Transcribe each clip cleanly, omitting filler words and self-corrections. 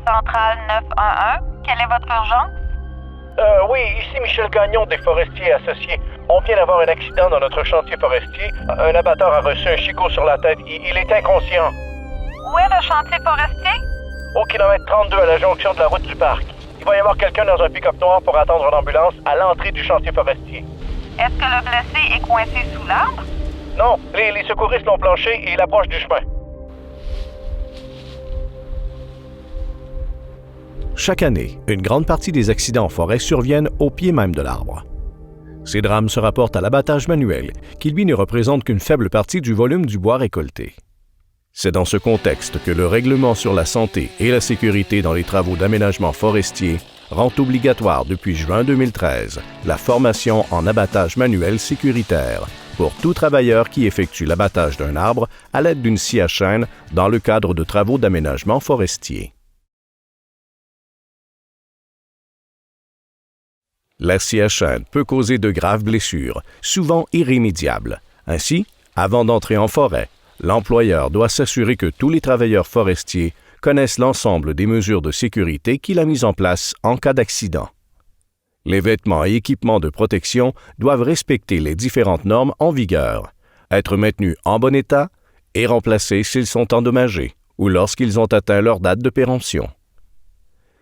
Centrale 911, quelle est votre urgence? Oui, ici Michel Gagnon des Forestiers Associés. On vient d'avoir un accident dans notre chantier forestier. Un abatteur a reçu un chicot sur la tête. Il est inconscient. Où est le chantier forestier? Au kilomètre 32 à la jonction de la route du parc. Il va y avoir quelqu'un dans un pick-up noir pour attendre une ambulance à l'entrée du chantier forestier. Est-ce que le blessé est coincé sous l'arbre? Non, les secouristes l'ont planché et il approche du chemin. Chaque année, une grande partie des accidents en forêt surviennent au pied même de l'arbre. Ces drames se rapportent à l'abattage manuel, qui lui ne représente qu'une faible partie du volume du bois récolté. C'est dans ce contexte que le règlement sur la santé et la sécurité dans les travaux d'aménagement forestier rend obligatoire depuis juin 2013 la formation en abattage manuel sécuritaire pour tout travailleur qui effectue l'abattage d'un arbre à l'aide d'une scie à chaîne dans le cadre de travaux d'aménagement forestier. La scie à chaîne peut causer de graves blessures, souvent irrémédiables. Ainsi, avant d'entrer en forêt, l'employeur doit s'assurer que tous les travailleurs forestiers connaissent l'ensemble des mesures de sécurité qu'il a mises en place en cas d'accident. Les vêtements et équipements de protection doivent respecter les différentes normes en vigueur, être maintenus en bon état et remplacés s'ils sont endommagés ou lorsqu'ils ont atteint leur date de péremption.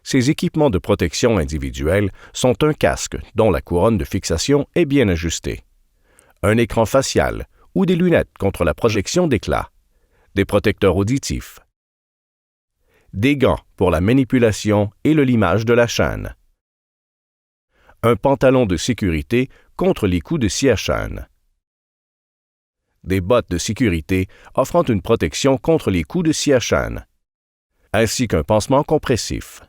Ces équipements de protection individuelle sont un casque dont la couronne de fixation est bien ajustée, un écran facial ou des lunettes contre la projection d'éclat, des protecteurs auditifs, des gants pour la manipulation et le limage de la chaîne, un pantalon de sécurité contre les coups de scie à chaîne, des bottes de sécurité offrant une protection contre les coups de scie à chaîne, ainsi qu'un pansement compressif.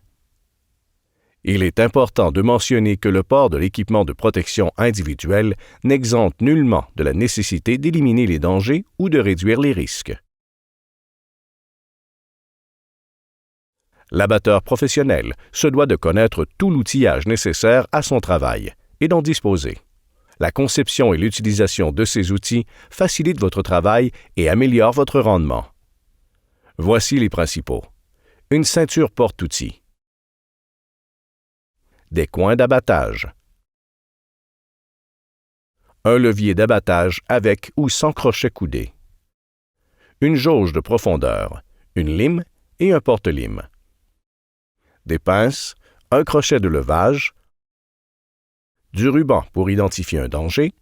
Il est important de mentionner que le port de l'équipement de protection individuelle n'exempte nullement de la nécessité d'éliminer les dangers ou de réduire les risques. L'abatteur professionnel se doit de connaître tout l'outillage nécessaire à son travail et d'en disposer. La conception et l'utilisation de ces outils facilitent votre travail et améliorent votre rendement. Voici les principaux. Une ceinture porte-outils. Des coins d'abattage. Un levier d'abattage avec ou sans crochet coudé. Une jauge de profondeur, une lime et un porte-lime. Des pinces, un crochet de levage, du ruban pour identifier un danger,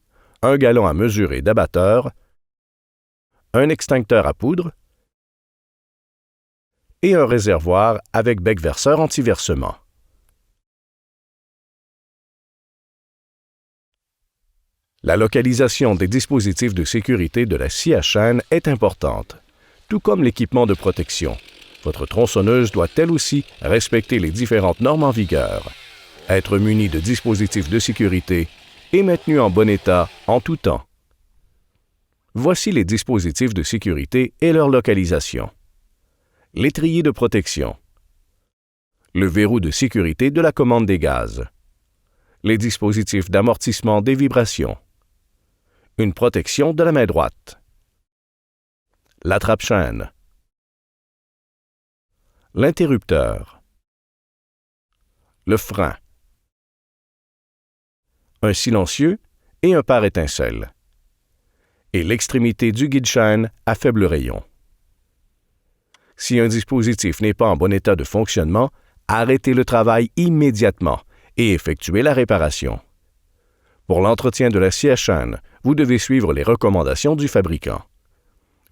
un galon à mesurer d'abatteur, un extincteur à poudre et un réservoir avec bec verseur anti-versement. La localisation des dispositifs de sécurité de la scie à chaîne est importante, tout comme l'équipement de protection. Votre tronçonneuse doit elle aussi respecter les différentes normes en vigueur, être munie de dispositifs de sécurité et maintenue en bon état en tout temps. Voici les dispositifs de sécurité et leur localisation. L'étrier de protection. Le verrou de sécurité de la commande des gaz. Les dispositifs d'amortissement des vibrations. Une protection de la main droite. L'attrape-chaîne. L'interrupteur. Le frein. Un silencieux et un pare-étincelle. Et l'extrémité du guide-chaîne à faible rayon. Si un dispositif n'est pas en bon état de fonctionnement, arrêtez le travail immédiatement et effectuez la réparation. Pour l'entretien de la scie à chaîne, vous devez suivre les recommandations du fabricant.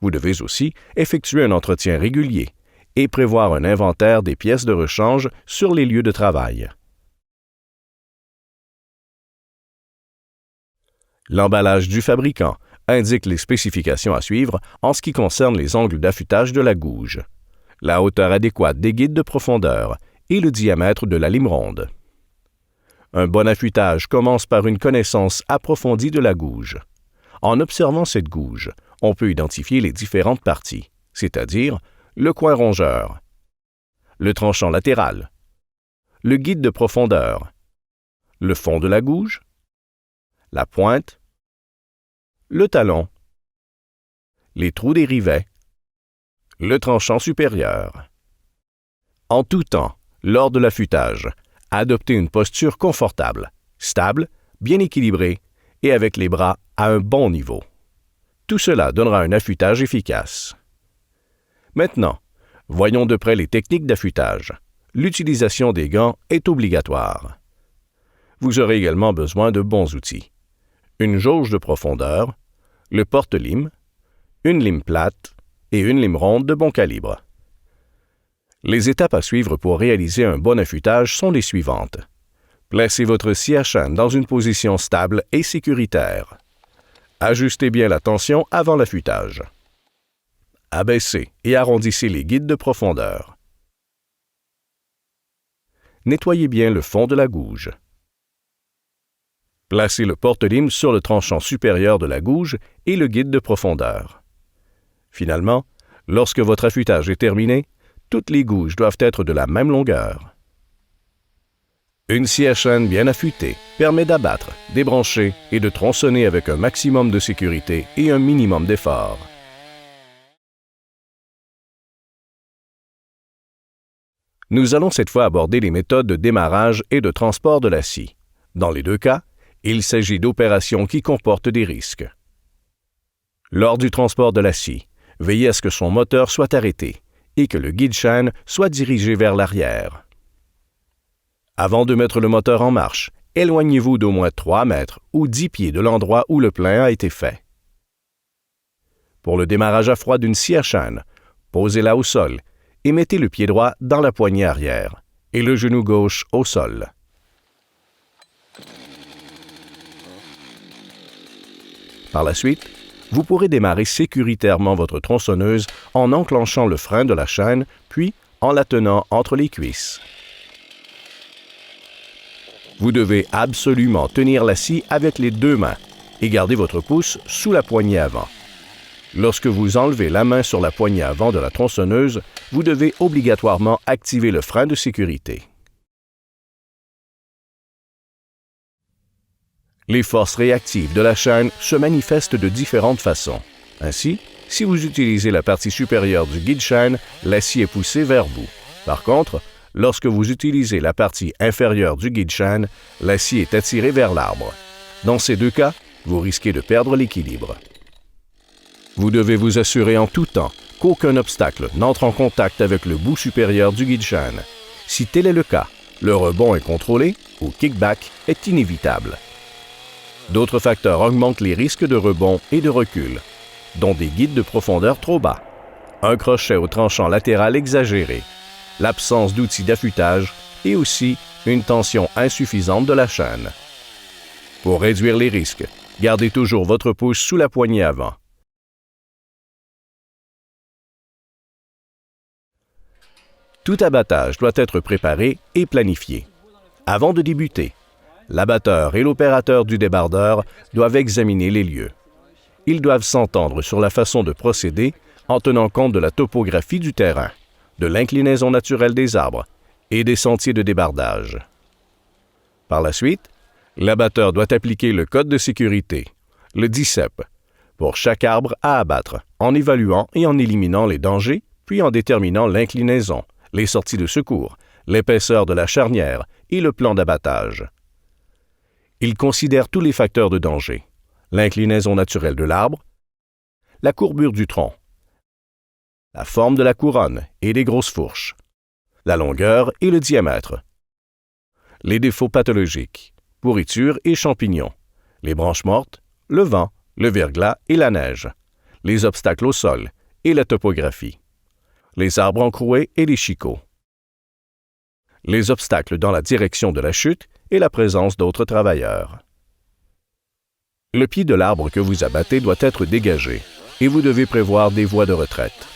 Vous devez aussi effectuer un entretien régulier et prévoir un inventaire des pièces de rechange sur les lieux de travail. L'emballage du fabricant indique les spécifications à suivre en ce qui concerne les angles d'affûtage de la gouge, la hauteur adéquate des guides de profondeur et le diamètre de la lime ronde. Un bon affûtage commence par une connaissance approfondie de la gouge. En observant cette gouge, on peut identifier les différentes parties, c'est-à-dire le coin rongeur, le tranchant latéral, le guide de profondeur, le fond de la gouge, la pointe, le talon, les trous des rivets, le tranchant supérieur. En tout temps, lors de l'affûtage, adoptez une posture confortable, stable, bien équilibrée et avec les bras à un bon niveau. Tout cela donnera un affûtage efficace. Maintenant, voyons de près les techniques d'affûtage. L'utilisation des gants est obligatoire. Vous aurez également besoin de bons outils. Une jauge de profondeur, le porte-lime, une lime plate et une lime ronde de bon calibre. Les étapes à suivre pour réaliser un bon affûtage sont les suivantes. Placez votre scie à chaîne dans une position stable et sécuritaire. Ajustez bien la tension avant l'affûtage. Abaissez et arrondissez les guides de profondeur. Nettoyez bien le fond de la gouge. Placez le porte-lime sur le tranchant supérieur de la gouge et le guide de profondeur. Finalement, lorsque votre affûtage est terminé, toutes les gouges doivent être de la même longueur. Une scie à chaîne bien affûtée permet d'abattre, débrancher et de tronçonner avec un maximum de sécurité et un minimum d'effort. Nous allons cette fois aborder les méthodes de démarrage et de transport de la scie. Dans les deux cas, il s'agit d'opérations qui comportent des risques. Lors du transport de la scie, veillez à ce que son moteur soit arrêté et que le guide-chaîne soit dirigé vers l'arrière. Avant de mettre le moteur en marche, éloignez-vous d'au moins 3 mètres ou 10 pieds de l'endroit où le plein a été fait. Pour le démarrage à froid d'une scie à chaîne, posez-la au sol et mettez le pied droit dans la poignée arrière et le genou gauche au sol. Par la suite, vous pourrez démarrer sécuritairement votre tronçonneuse en enclenchant le frein de la chaîne, puis en la tenant entre les cuisses. Vous devez absolument tenir la scie avec les 2 mains et garder votre pouce sous la poignée avant. Lorsque vous enlevez la main sur la poignée avant de la tronçonneuse, vous devez obligatoirement activer le frein de sécurité. Les forces réactives de la chaîne se manifestent de différentes façons. Ainsi, si vous utilisez la partie supérieure du guide-chaîne, la scie est poussée vers vous. Par contre, lorsque vous utilisez la partie inférieure du guide-chaîne, la scie est attirée vers l'arbre. Dans ces deux cas, vous risquez de perdre l'équilibre. Vous devez vous assurer en tout temps qu'aucun obstacle n'entre en contact avec le bout supérieur du guide-chaîne. Si tel est le cas, le rebond incontrôlé, ou kickback, est inévitable. D'autres facteurs augmentent les risques de rebond et de recul, dont des guides de profondeur trop bas, un crochet au tranchant latéral exagéré, l'absence d'outils d'affûtage et aussi une tension insuffisante de la chaîne. Pour réduire les risques, gardez toujours votre pouce sous la poignée avant. Tout abattage doit être préparé et planifié. Avant de débuter, l'abatteur et l'opérateur du débardeur doivent examiner les lieux. Ils doivent s'entendre sur la façon de procéder en tenant compte de la topographie du terrain, de l'inclinaison naturelle des arbres et des sentiers de débardage. Par la suite, l'abatteur doit appliquer le code de sécurité, le DICEP, pour chaque arbre à abattre, en évaluant et en éliminant les dangers, puis en déterminant l'inclinaison, les sorties de secours, l'épaisseur de la charnière et le plan d'abattage. Il considère tous les facteurs de danger, l'inclinaison naturelle de l'arbre, la courbure du tronc, la forme de la couronne et des grosses fourches, la longueur et le diamètre, les défauts pathologiques, pourritures et champignons, les branches mortes, le vent, le verglas et la neige, les obstacles au sol et la topographie, les arbres encroués et les chicots, les obstacles dans la direction de la chute et la présence d'autres travailleurs. Le pied de l'arbre que vous abattez doit être dégagé et vous devez prévoir des voies de retraite.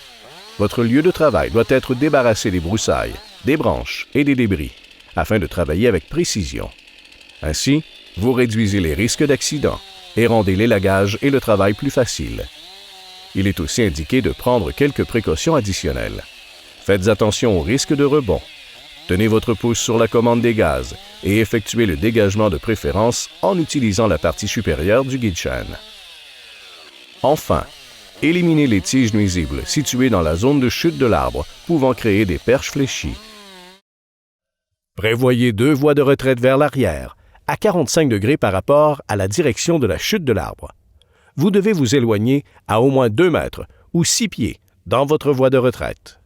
Votre lieu de travail doit être débarrassé des broussailles, des branches et des débris, afin de travailler avec précision. Ainsi, vous réduisez les risques d'accident et rendez l'élagage et le travail plus facile. Il est aussi indiqué de prendre quelques précautions additionnelles. Faites attention au risque de rebond. Tenez votre pouce sur la commande des gaz et effectuez le dégagement de préférence en utilisant la partie supérieure du guide-chaîne. Enfin, éliminez les tiges nuisibles situées dans la zone de chute de l'arbre, pouvant créer des perches fléchies. Prévoyez 2 voies de retraite vers l'arrière, à 45 degrés par rapport à la direction de la chute de l'arbre. Vous devez vous éloigner à au moins 2 mètres ou 6 pieds dans votre voie de retraite.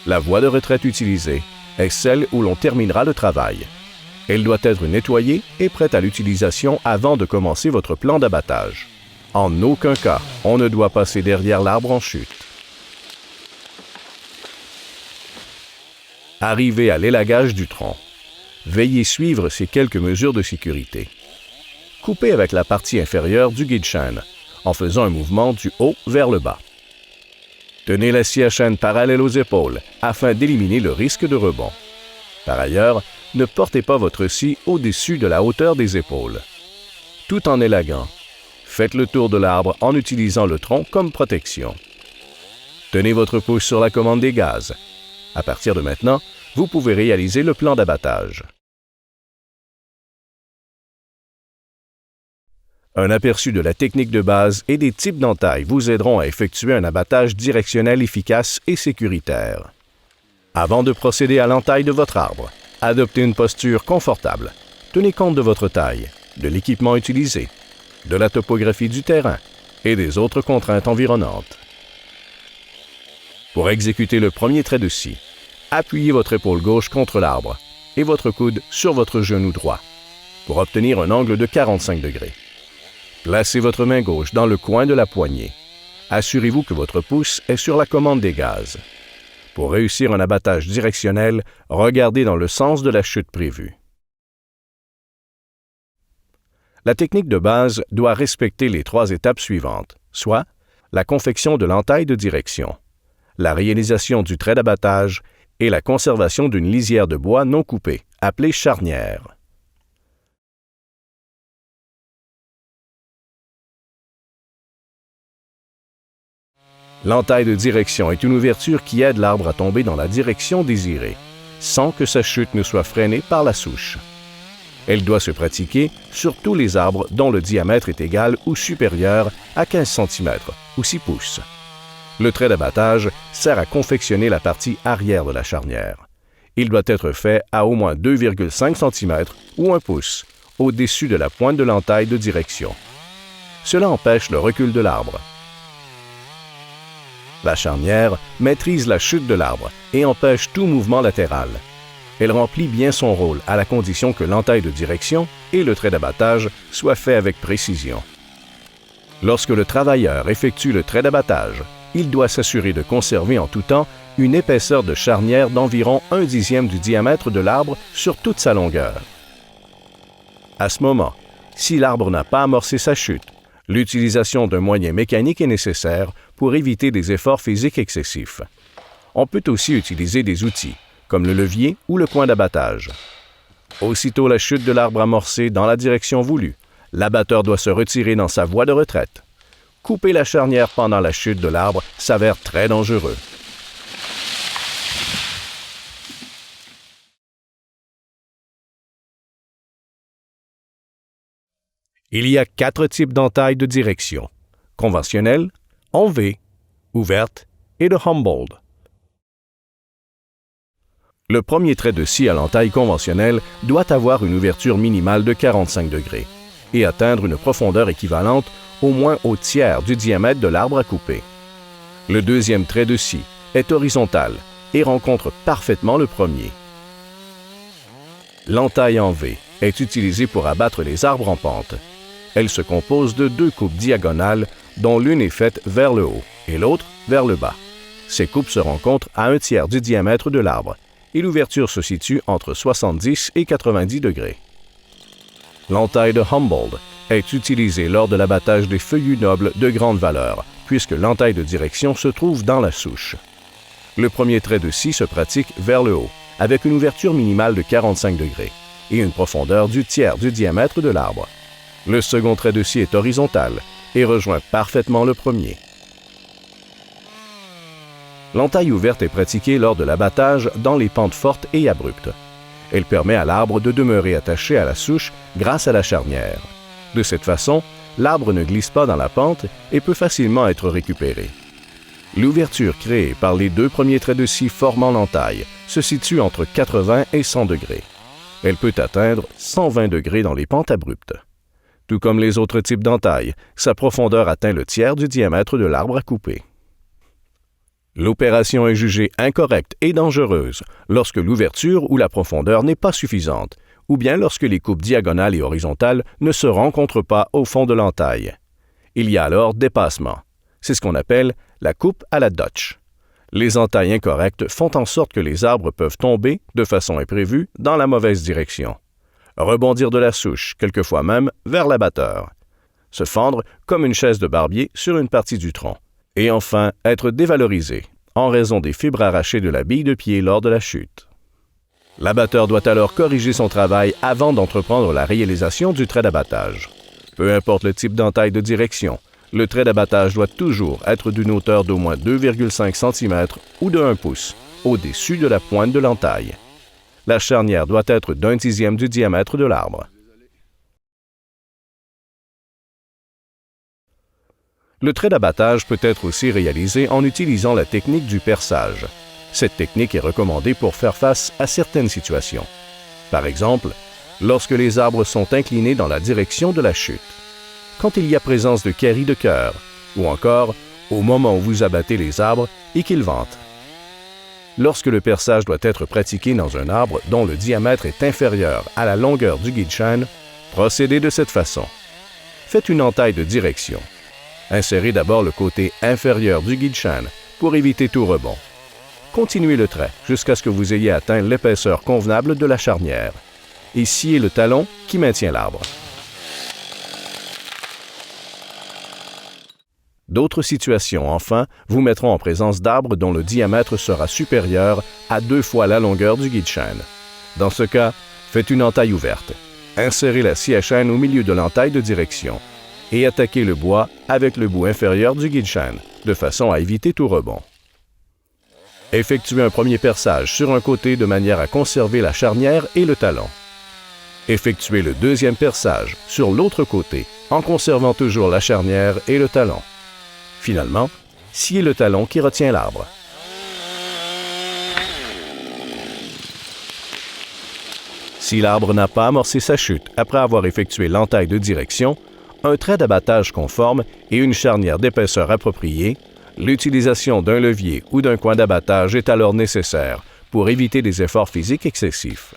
La voie de retraite utilisée est celle où l'on terminera le travail. Elle doit être nettoyée et prête à l'utilisation avant de commencer votre plan d'abattage. En aucun cas, on ne doit passer derrière l'arbre en chute. Arrivez à l'élagage du tronc. Veillez suivre ces quelques mesures de sécurité. Coupez avec la partie inférieure du guide-chaîne, en faisant un mouvement du haut vers le bas. Tenez la scie à chaîne parallèle aux épaules, afin d'éliminer le risque de rebond. Par ailleurs, ne portez pas votre scie au-dessus de la hauteur des épaules. Tout en élaguant, faites le tour de l'arbre en utilisant le tronc comme protection. Tenez votre pouce sur la commande des gaz. À partir de maintenant, vous pouvez réaliser le plan d'abattage. Un aperçu de la technique de base et des types d'entailles vous aideront à effectuer un abattage directionnel efficace et sécuritaire. Avant de procéder à l'entaille de votre arbre, adoptez une posture confortable. Tenez compte de votre taille, de l'équipement utilisé, de la topographie du terrain et des autres contraintes environnantes. Pour exécuter le premier trait de scie, appuyez votre épaule gauche contre l'arbre et votre coude sur votre genou droit pour obtenir un angle de 45 degrés. Placez votre main gauche dans le coin de la poignée. Assurez-vous que votre pouce est sur la commande des gaz. Pour réussir un abattage directionnel, regardez dans le sens de la chute prévue. La technique de base doit respecter les 3 étapes suivantes, soit la confection de l'entaille de direction, la réalisation du trait d'abattage et la conservation d'une lisière de bois non coupée, appelée charnière. L'entaille de direction est une ouverture qui aide l'arbre à tomber dans la direction désirée, sans que sa chute ne soit freinée par la souche. Elle doit se pratiquer sur tous les arbres dont le diamètre est égal ou supérieur à 15 cm ou 6 pouces. Le trait d'abattage sert à confectionner la partie arrière de la charnière. Il doit être fait à au moins 2,5 cm ou 1 pouce au-dessus de la pointe de l'entaille de direction. Cela empêche le recul de l'arbre. La charnière maîtrise la chute de l'arbre et empêche tout mouvement latéral. Elle remplit bien son rôle à la condition que l'entaille de direction et le trait d'abattage soient faits avec précision. Lorsque le travailleur effectue le trait d'abattage, il doit s'assurer de conserver en tout temps une épaisseur de charnière d'environ 1/10 du diamètre de l'arbre sur toute sa longueur. À ce moment, si l'arbre n'a pas amorcé sa chute, l'utilisation d'un moyen mécanique est nécessaire pour éviter des efforts physiques excessifs. On peut aussi utiliser des outils, comme le levier ou le coin d'abattage. Aussitôt la chute de l'arbre amorcée dans la direction voulue, l'abatteur doit se retirer dans sa voie de retraite. Couper la charnière pendant la chute de l'arbre s'avère très dangereux. Il y a 4 types d'entailles de direction: conventionnelle, en V, ouverte et de Humboldt. Le premier trait de scie à l'entaille conventionnelle doit avoir une ouverture minimale de 45 degrés et atteindre une profondeur équivalente au moins au tiers du diamètre de l'arbre à couper. Le deuxième trait de scie est horizontal et rencontre parfaitement le premier. L'entaille en V est utilisée pour abattre les arbres en pente. Elle se compose de 2 coupes diagonales dont l'une est faite vers le haut et l'autre vers le bas. Ces coupes se rencontrent à 1/3 du diamètre de l'arbre et l'ouverture se situe entre 70 et 90 degrés. L'entaille de Humboldt est utilisée lors de l'abattage des feuillus nobles de grande valeur, puisque l'entaille de direction se trouve dans la souche. Le premier trait de scie se pratique vers le haut, avec une ouverture minimale de 45 degrés et une profondeur du tiers du diamètre de l'arbre. Le second trait de scie est horizontal et rejoint parfaitement le premier. L'entaille ouverte est pratiquée lors de l'abattage dans les pentes fortes et abruptes. Elle permet à l'arbre de demeurer attaché à la souche grâce à la charnière. De cette façon, l'arbre ne glisse pas dans la pente et peut facilement être récupéré. L'ouverture créée par les deux premiers traits de scie formant l'entaille se situe entre 80 et 100 degrés. Elle peut atteindre 120 degrés dans les pentes abruptes. Tout comme les autres types d'entailles, sa profondeur atteint le tiers du diamètre de l'arbre à couper. L'opération est jugée incorrecte et dangereuse lorsque l'ouverture ou la profondeur n'est pas suffisante, ou bien lorsque les coupes diagonales et horizontales ne se rencontrent pas au fond de l'entaille. Il y a alors dépassement. C'est ce qu'on appelle la coupe à la Dutch. Les entailles incorrectes font en sorte que les arbres peuvent tomber, de façon imprévue, dans la mauvaise direction. Rebondir de la souche, quelquefois même vers l'abatteur. Se fendre comme une chaise de barbier sur une partie du tronc. Et enfin, être dévalorisé, en raison des fibres arrachées de la bille de pied lors de la chute. L'abatteur doit alors corriger son travail avant d'entreprendre la réalisation du trait d'abattage. Peu importe le type d'entaille de direction, le trait d'abattage doit toujours être d'une hauteur d'au moins 2,5 cm ou de 1 pouce, au-dessus de la pointe de l'entaille. La charnière doit être d'un dixième du diamètre de l'arbre. Le trait d'abattage peut être aussi réalisé en utilisant la technique du perçage. Cette technique est recommandée pour faire face à certaines situations. Par exemple, lorsque les arbres sont inclinés dans la direction de la chute, quand il y a présence de caries de cœur, ou encore au moment où vous abattez les arbres et qu'ils ventent. Lorsque le perçage doit être pratiqué dans un arbre dont le diamètre est inférieur à la longueur du guide-chêne, procédez de cette façon. Faites une entaille de direction. Insérez d'abord le côté inférieur du guide-chêne pour éviter tout rebond. Continuez le trait jusqu'à ce que vous ayez atteint l'épaisseur convenable de la charnière et sciez le talon qui maintient l'arbre. D'autres situations, enfin, vous mettront en présence d'arbres dont le diamètre sera supérieur à 2 fois la longueur du guide-chêne. Dans ce cas, faites une entaille ouverte. Insérez la scie à chêne au milieu de l'entaille de direction et attaquez le bois avec le bout inférieur du guide-chêne, de façon à éviter tout rebond. Effectuez un premier perçage sur un côté de manière à conserver la charnière et le talon. Effectuez le deuxième perçage sur l'autre côté, en conservant toujours la charnière et le talon. Finalement, sciez le talon qui retient l'arbre. Si l'arbre n'a pas amorcé sa chute après avoir effectué l'entaille de direction, un trait d'abattage conforme et une charnière d'épaisseur appropriée, l'utilisation d'un levier ou d'un coin d'abattage est alors nécessaire pour éviter des efforts physiques excessifs.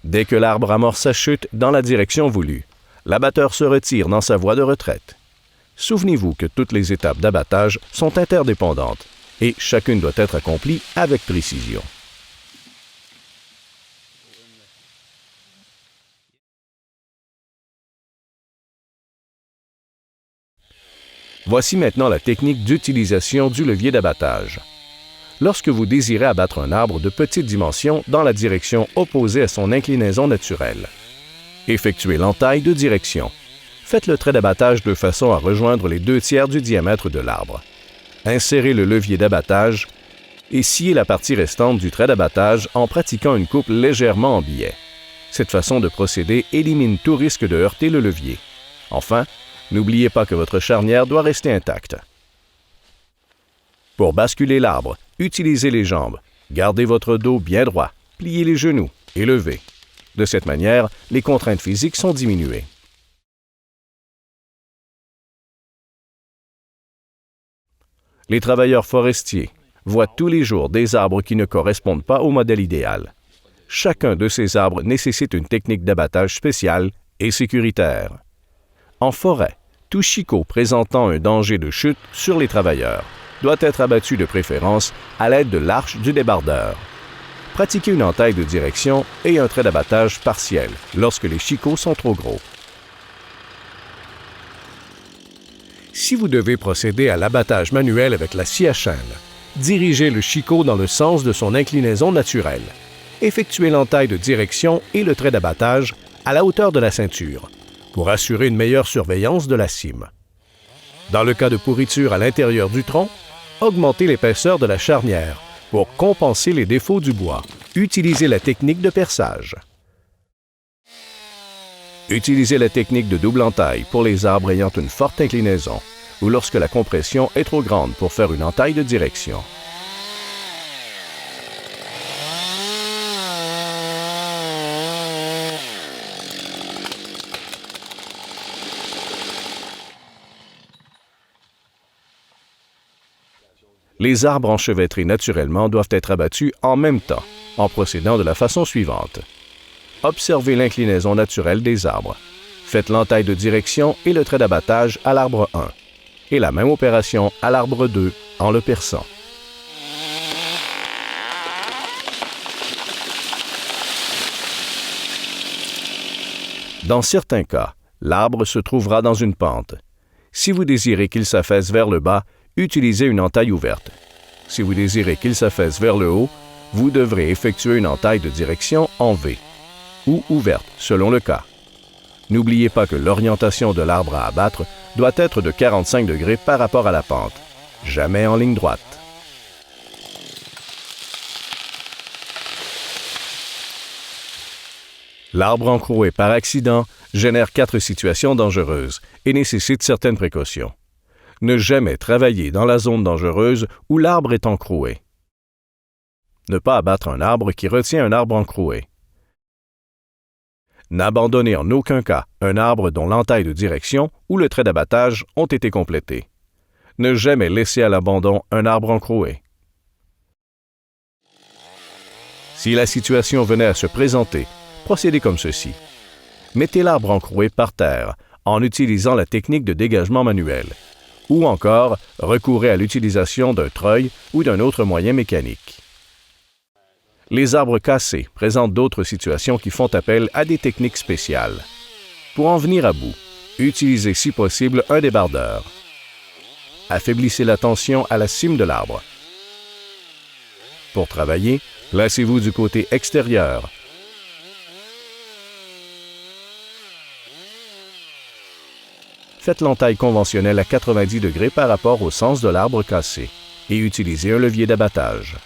Dès que l'arbre amorce sa chute dans la direction voulue, l'abatteur se retire dans sa voie de retraite. Souvenez-vous que toutes les étapes d'abattage sont interdépendantes et chacune doit être accomplie avec précision. Voici maintenant la technique d'utilisation du levier d'abattage. Lorsque vous désirez abattre un arbre de petite dimension dans la direction opposée à son inclinaison naturelle, effectuez l'entaille de direction. Faites le trait d'abattage de façon à rejoindre les 2 tiers du diamètre de l'arbre. Insérez le levier d'abattage et sciez la partie restante du trait d'abattage en pratiquant une coupe légèrement en biais. Cette façon de procéder élimine tout risque de heurter le levier. Enfin, n'oubliez pas que votre charnière doit rester intacte. Pour basculer l'arbre, utilisez les jambes. Gardez votre dos bien droit, pliez les genoux et levez. De cette manière, les contraintes physiques sont diminuées. Les travailleurs forestiers voient tous les jours des arbres qui ne correspondent pas au modèle idéal. Chacun de ces arbres nécessite une technique d'abattage spéciale et sécuritaire. En forêt, tout chicot présentant un danger de chute sur les travailleurs doit être abattu de préférence à l'aide de l'arche du débardeur. Pratiquez une entaille de direction et un trait d'abattage partiel lorsque les chicots sont trop gros. Si vous devez procéder à l'abattage manuel avec la scie à chaîne, dirigez le chicot dans le sens de son inclinaison naturelle. Effectuez l'entaille de direction et le trait d'abattage à la hauteur de la ceinture pour assurer une meilleure surveillance de la cime. Dans le cas de pourriture à l'intérieur du tronc, augmentez l'épaisseur de la charnière pour compenser les défauts du bois. Utilisez la technique de perçage. Utilisez la technique de double entaille pour les arbres ayant une forte inclinaison ou lorsque la compression est trop grande pour faire une entaille de direction. Les arbres enchevêtrés naturellement doivent être abattus en même temps, en procédant de la façon suivante. Observez l'inclinaison naturelle des arbres. Faites l'entaille de direction et le trait d'abattage à l'arbre 1, et la même opération à l'arbre 2 en le perçant. Dans certains cas, l'arbre se trouvera dans une pente. Si vous désirez qu'il s'affaisse vers le bas, utilisez une entaille ouverte. Si vous désirez qu'il s'affaisse vers le haut, vous devrez effectuer une entaille de direction en V, ou ouverte, selon le cas. N'oubliez pas que l'orientation de l'arbre à abattre doit être de 45 degrés par rapport à la pente, jamais en ligne droite. L'arbre encroué par accident génère 4 situations dangereuses et nécessite certaines précautions. Ne jamais travailler dans la zone dangereuse où l'arbre est encroué. Ne pas abattre un arbre qui retient un arbre encroué. N'abandonnez en aucun cas un arbre dont l'entaille de direction ou le trait d'abattage ont été complétés. Ne jamais laisser à l'abandon un arbre encroué. Si la situation venait à se présenter, procédez comme ceci. Mettez l'arbre encroué par terre en utilisant la technique de dégagement manuel. Ou encore, recourez à l'utilisation d'un treuil ou d'un autre moyen mécanique. Les arbres cassés présentent d'autres situations qui font appel à des techniques spéciales. Pour en venir à bout, utilisez si possible un débardeur. Affaiblissez la tension à la cime de l'arbre. Pour travailler, placez-vous du côté extérieur. Faites l'entaille conventionnelle à 90 degrés par rapport au sens de l'arbre cassé et utilisez un levier d'abattage.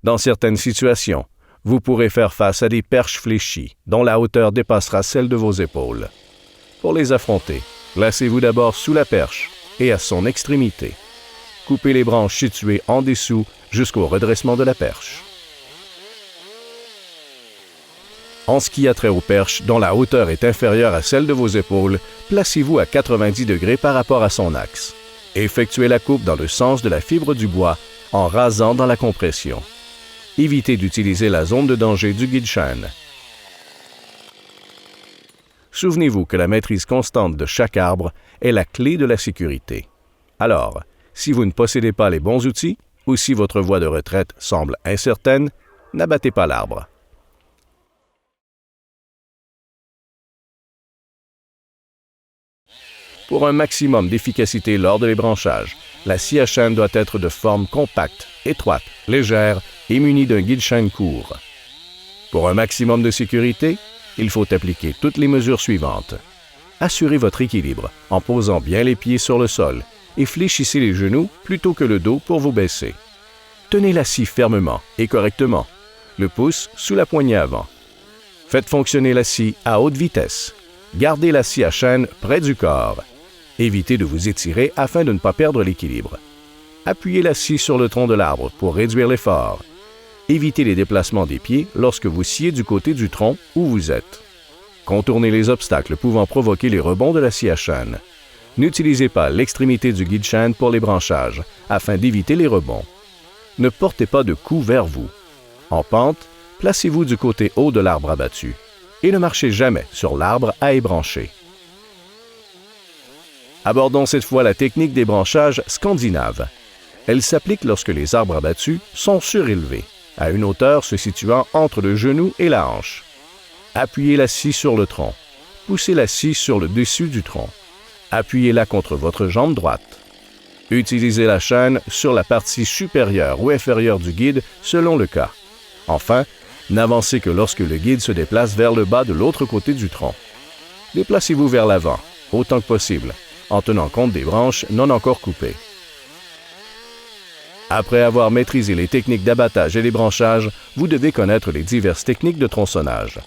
Dans certaines situations, vous pourrez faire face à des perches fléchies dont la hauteur dépassera celle de vos épaules. Pour les affronter, placez-vous d'abord sous la perche et à son extrémité. Coupez les branches situées en dessous jusqu'au redressement de la perche. En ce qui a trait aux perches dont la hauteur est inférieure à celle de vos épaules, placez-vous à 90 degrés par rapport à son axe. Effectuez la coupe dans le sens de la fibre du bois en rasant dans la compression. Évitez d'utiliser la zone de danger du guide-chaîne. Souvenez-vous que la maîtrise constante de chaque arbre est la clé de la sécurité. Alors, si vous ne possédez pas les bons outils ou si votre voie de retraite semble incertaine, n'abattez pas l'arbre. Pour un maximum d'efficacité lors de l'ébranchage, la scie à chaîne doit être de forme compacte, étroite, légère et munie d'un guide-chaîne court. Pour un maximum de sécurité, il faut appliquer toutes les mesures suivantes. Assurez votre équilibre en posant bien les pieds sur le sol et fléchissez les genoux plutôt que le dos pour vous baisser. Tenez la scie fermement et correctement, le pouce sous la poignée avant. Faites fonctionner la scie à haute vitesse. Gardez la scie à chaîne près du corps. Évitez de vous étirer afin de ne pas perdre l'équilibre. Appuyez la scie sur le tronc de l'arbre pour réduire l'effort. Évitez les déplacements des pieds lorsque vous sciez du côté du tronc où vous êtes. Contournez les obstacles pouvant provoquer les rebonds de la scie à chaîne. N'utilisez pas l'extrémité du guide-chaîne pour les branchages afin d'éviter les rebonds. Ne portez pas de cou vers vous. En pente, placez-vous du côté haut de l'arbre abattu et ne marchez jamais sur l'arbre à ébrancher. Abordons cette fois la technique des branchages scandinaves. Elle s'applique lorsque les arbres abattus sont surélevés, à une hauteur se situant entre le genou et la hanche. Appuyez la scie sur le tronc. Poussez la scie sur le dessus du tronc. Appuyez-la contre votre jambe droite. Utilisez la chaîne sur la partie supérieure ou inférieure du guide selon le cas. Enfin, n'avancez que lorsque le guide se déplace vers le bas de l'autre côté du tronc. Déplacez-vous vers l'avant, autant que possible, en tenant compte des branches non encore coupées. Après avoir maîtrisé les techniques d'abattage et les branchages, vous devez connaître les diverses techniques de tronçonnage.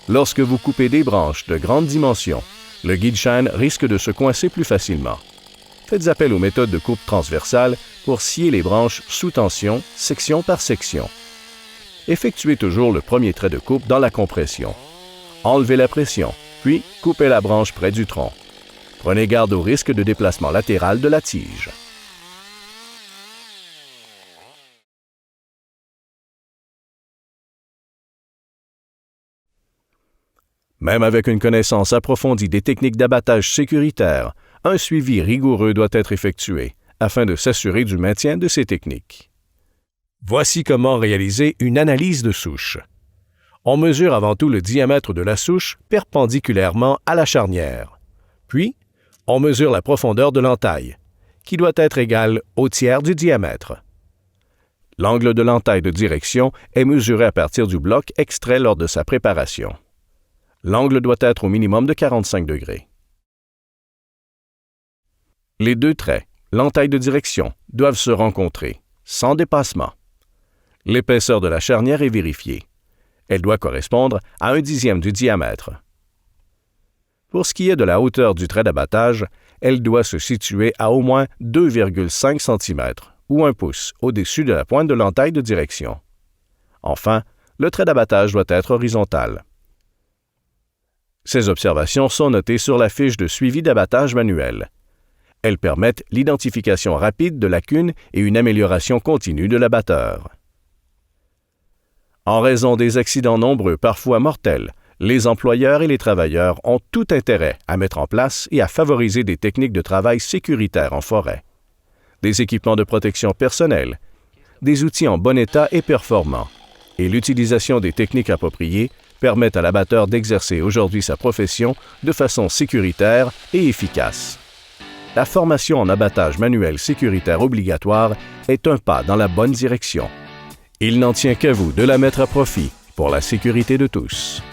Lorsque vous coupez des branches de grande dimension, le guide-chaîne risque de se coincer plus facilement. Faites appel aux méthodes de coupe transversale pour scier les branches sous tension, section par section. Effectuez toujours le premier trait de coupe dans la compression. Enlevez la pression, puis coupez la branche près du tronc. Prenez garde au risque de déplacement latéral de la tige. Même avec une connaissance approfondie des techniques d'abattage sécuritaire, un suivi rigoureux doit être effectué afin de s'assurer du maintien de ces techniques. Voici comment réaliser une analyse de souche. On mesure avant tout le diamètre de la souche perpendiculairement à la charnière. Puis, on mesure la profondeur de l'entaille, qui doit être égale au tiers du diamètre. L'angle de l'entaille de direction est mesuré à partir du bloc extrait lors de sa préparation. L'angle doit être au minimum de 45 degrés. Les deux traits, l'entaille de direction, doivent se rencontrer, sans dépassement. L'épaisseur de la charnière est vérifiée. Elle doit correspondre à 1/10 du diamètre. Pour ce qui est de la hauteur du trait d'abattage, elle doit se situer à au moins 2,5 cm ou 1 pouce au-dessus de la pointe de l'entaille de direction. Enfin, le trait d'abattage doit être horizontal. Ces observations sont notées sur la fiche de suivi d'abattage manuel. Elles permettent l'identification rapide de lacunes et une amélioration continue de l'abatteur. En raison des accidents nombreux, parfois mortels, les employeurs et les travailleurs ont tout intérêt à mettre en place et à favoriser des techniques de travail sécuritaires en forêt. Des équipements de protection personnelle, des outils en bon état et performants, et l'utilisation des techniques appropriées permettent à l'abatteur d'exercer aujourd'hui sa profession de façon sécuritaire et efficace. La formation en abattage manuel sécuritaire obligatoire est un pas dans la bonne direction. Il n'en tient qu'à vous de la mettre à profit pour la sécurité de tous.